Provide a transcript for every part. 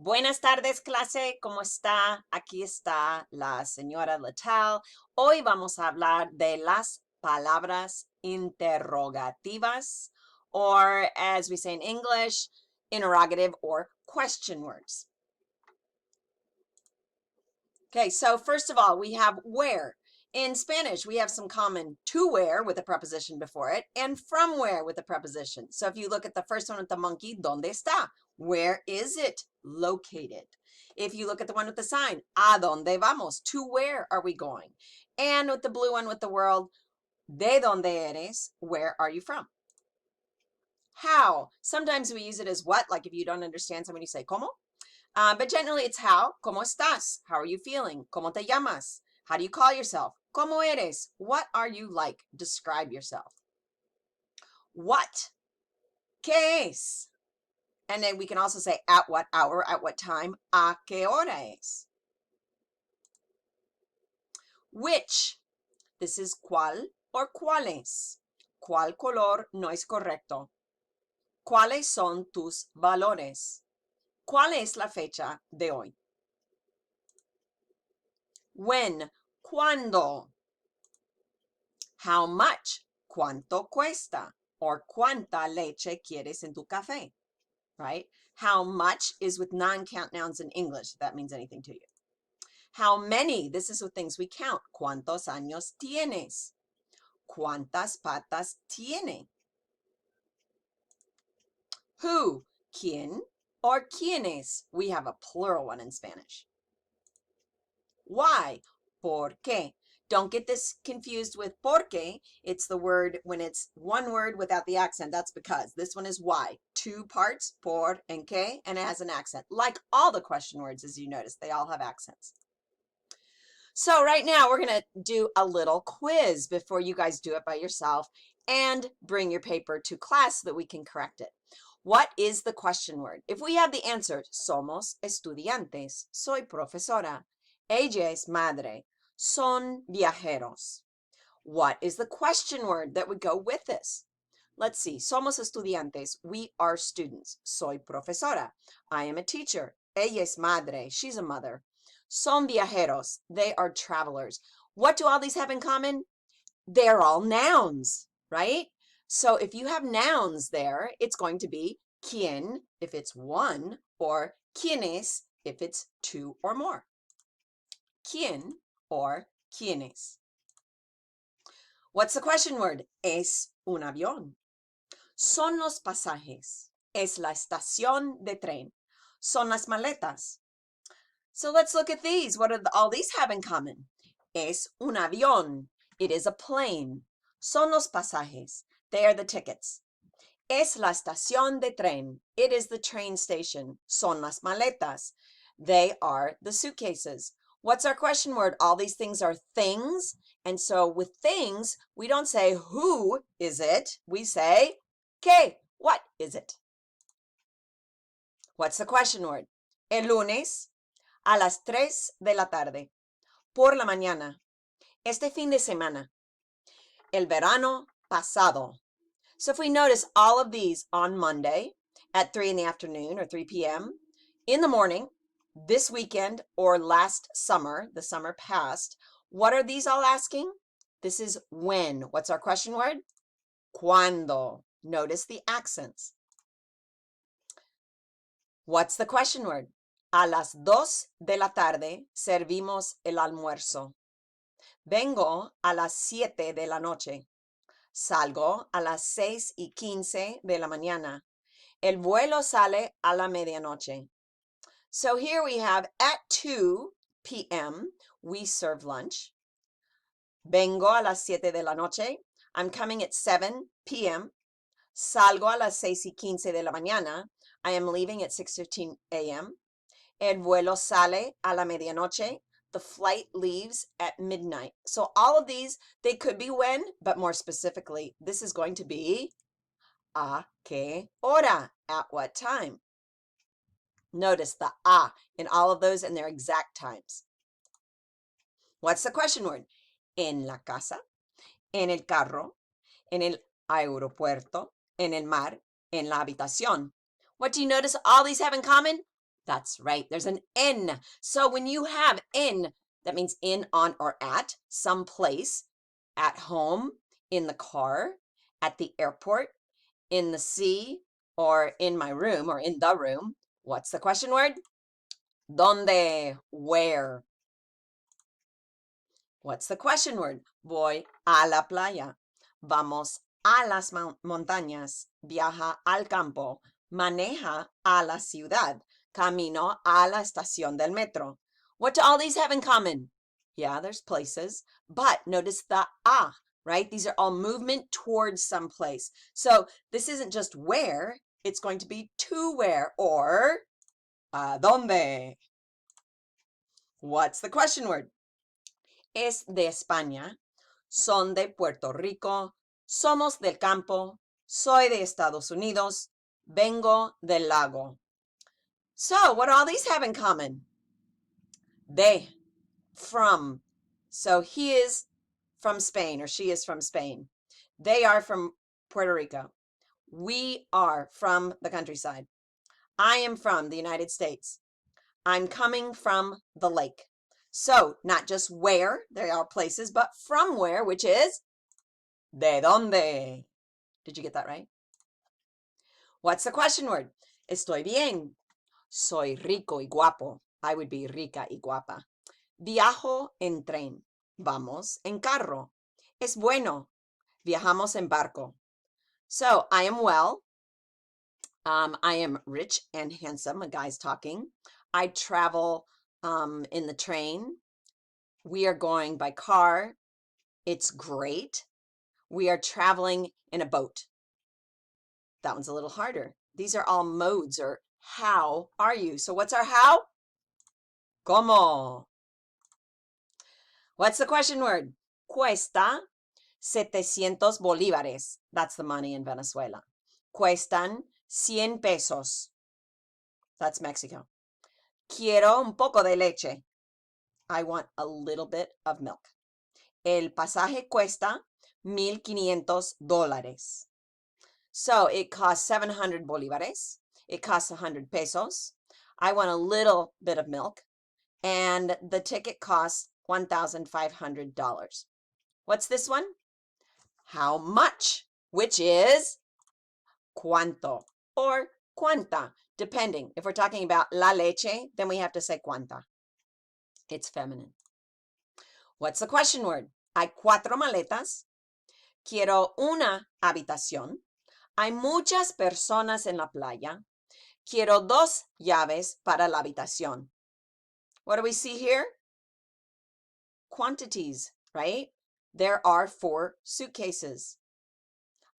Buenas tardes, clase. ¿Cómo está? Aquí está la señora Littell. Hoy vamos a hablar de las palabras interrogativas, or as we say in English, interrogative or question words. Okay, so first of all, we have where. In Spanish, we have some common to where with a preposition before it and from where with a preposition. So if you look at the first one with the monkey, ¿dónde está? Where is it located? If you look at the one with the sign, ¿a dónde vamos? To where are we going? And with the blue one with the world, ¿de dónde eres? Where are you from? How? Sometimes we use it as what, like if you don't understand somebody, you say, ¿cómo? But generally it's how. ¿Cómo estás? How are you feeling? ¿Cómo te llamas? How do you call yourself? ¿Cómo eres? What are you like? Describe yourself. What? ¿Qué es? And then we can also say at what hour, at what time. ¿A qué hora es? Which? This is cuál or cuáles. ¿Cuál color no es correcto? ¿Cuáles son tus valores? ¿Cuál es la fecha de hoy? When, ¿cuándo? How much? ¿Cuánto cuesta? Or ¿cuánta leche quieres en tu café? Right? How much is with non-count nouns in English, if that means anything to you. How many? This is with things we count. ¿Cuántos años tienes? ¿Cuántas patas tiene? Who? ¿Quién? Or quiénes? We have a plural one in Spanish. Why? ¿Por qué? Don't get this confused with porque. It's the word when it's one word without the accent. That's because. This one is why. Two parts, por and qué, and it has an accent. Like all the question words, as you notice, they all have accents. So right now we're going to do a little quiz before you guys do it by yourself and bring your paper to class so that we can correct it. What is the question word? If we have the answer, somos estudiantes, soy profesora, ella es madre, son viajeros. What is the question word that would go with this? Let's see. Somos estudiantes. We are students. Soy profesora. I am a teacher. Ella es madre. She's a mother. Son viajeros. They are travelers. What do all these have in common? They're all nouns, right? So if you have nouns there, it's going to be quién if it's one, or quiénes if it's two or more. ¿Quién or quiénes? What's the question word? Es un avión. Son los pasajes. Es la estación de tren. Son las maletas. So let's look at these. What do all these have in common? Es un avión. It is a plane. Son los pasajes. They are the tickets. Es la estación de tren. It is the train station. Son las maletas. They are the suitcases. What's our question word? All these things are things. And so with things, we don't say who is it. We say ¿qué? What is it? What's the question word? El lunes a las 3 de la tarde. Por la mañana. Este fin de semana. El verano pasado. So if we notice all of these on Monday at 3 in the afternoon or 3 p.m., in the morning, this weekend, or last summer, the summer past, what are these all asking? This is when. What's our question word? ¿Cuándo? Notice the accents. What's the question word? A las 2 de la tarde servimos el almuerzo. Vengo a las 7 de la noche. Salgo a las 6:15 de la mañana. El vuelo sale a la medianoche. So here we have at 2 p.m. we serve lunch. Vengo a las 7 de la noche. I'm coming at 7 p.m. Salgo a las 6:15 de la mañana. I am leaving at 6:15 a.m. El vuelo sale a la medianoche. The flight leaves at midnight. So all of these, they could be when, but more specifically, this is going to be a qué hora, at what time. Notice the a in all of those and their exact times. What's the question word? En la casa, en el carro, en el aeropuerto, en el mar, en la habitación. What do you notice all these have in common? That's right. There's an en. So when you have en, that means in, on, or at some place, at home, in the car, at the airport, in the sea, or in my room, or in the room. What's the question word? ¿Dónde? Where? What's the question word? Voy a la playa. Vamos a las montañas. Viaja al campo. Maneja a la ciudad. Camino a la estación del metro. What do all these have in common? Yeah, there's places, but notice the a, right? These are all movement towards some place. So this isn't just where, it's going to be to where, or ¿a dónde? What's the question word? Es de España, son de Puerto Rico, somos del campo, soy de Estados Unidos, vengo del lago. So, what do all these have in common? De, from. So, he is from Spain, or she is from Spain. They are from Puerto Rico. We are from the countryside. I am from the United States. I'm coming from the lake. So, not just where, there are places, but from where, which is ¿de dónde? Did you get that right? What's the question word? Estoy bien. Soy rico y guapo. I would be rica y guapa. Viajo en tren. Vamos en carro. Es bueno. Viajamos en barco. So, I am well. I am rich and handsome. A guy's talking. I travel in the train. We are going by car. It's great. We are traveling in a boat. That one's a little harder. These are all modes, or how are you? So what's our how? ¿Cómo? What's the question word? Cuesta 700 bolívares. That's the money in Venezuela. Cuestan 100 pesos. That's Mexico. Quiero un poco de leche. I want a little bit of milk. El pasaje cuesta $1,500. So it costs 700 bolívares. It costs 100 pesos. I want a little bit of milk. And the ticket costs $1,500. What's this one? How much? Which is cuánto or cuánta, depending. If we're talking about la leche, then we have to say cuánta. It's feminine. What's the question word? Hay 4 maletas. Quiero una habitación. Hay muchas personas en la playa. Quiero 2 llaves para la habitación. What do we see here? Quantities, right? There are 4 suitcases.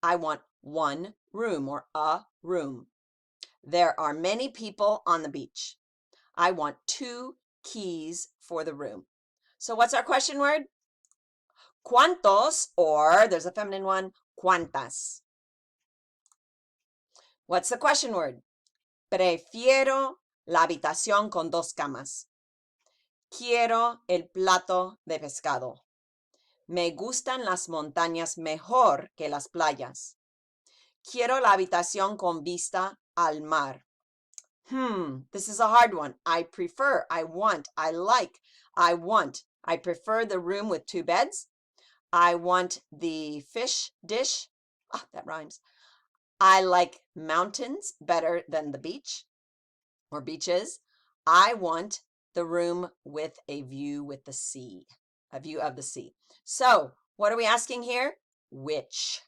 I want 1 room, or a room. There are many people on the beach. I want 2 keys for the room. So what's our question word? ¿Cuántos? Or there's a feminine one, ¿cuántas? What's the question word? Prefiero la habitación con 2 camas. Quiero el plato de pescado. Me gustan las montañas mejor que las playas. Quiero la habitación con vista al mar. This is a hard one. I prefer, I want, I like, I want. I prefer the room with 2 beds. I want the fish dish. Ah, that rhymes. I like mountains better than the beach or beaches. I want the room with a view with the sea, a view of the sea. So what are we asking here? Which?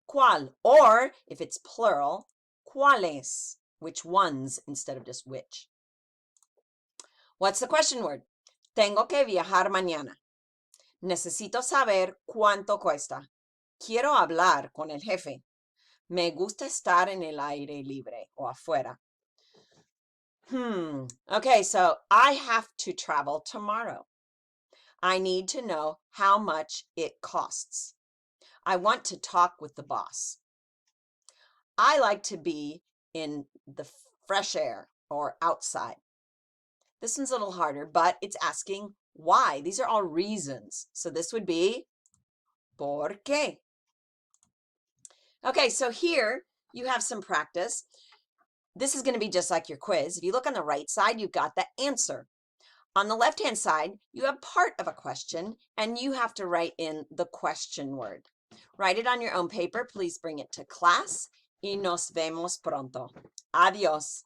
¿Cuál? Or if it's plural, ¿cuáles? Which ones instead of just which. What's the question word? Tengo que viajar mañana. Necesito saber cuánto cuesta. Quiero hablar con el jefe. Me gusta estar en el aire libre o afuera. Okay, so I have to travel tomorrow. I need to know how much it costs. I want to talk with the boss. I like to be in the fresh air or outside. This one's a little harder, but it's asking why. These are all reasons. So this would be ¿por qué? Okay, so here you have some practice. This is going to be just like your quiz. If you look on the right side, you've got the answer. On the left-hand side, you have part of a question, and you have to write in the question word. Write it on your own paper. Please bring it to class. Y nos vemos pronto. Adiós.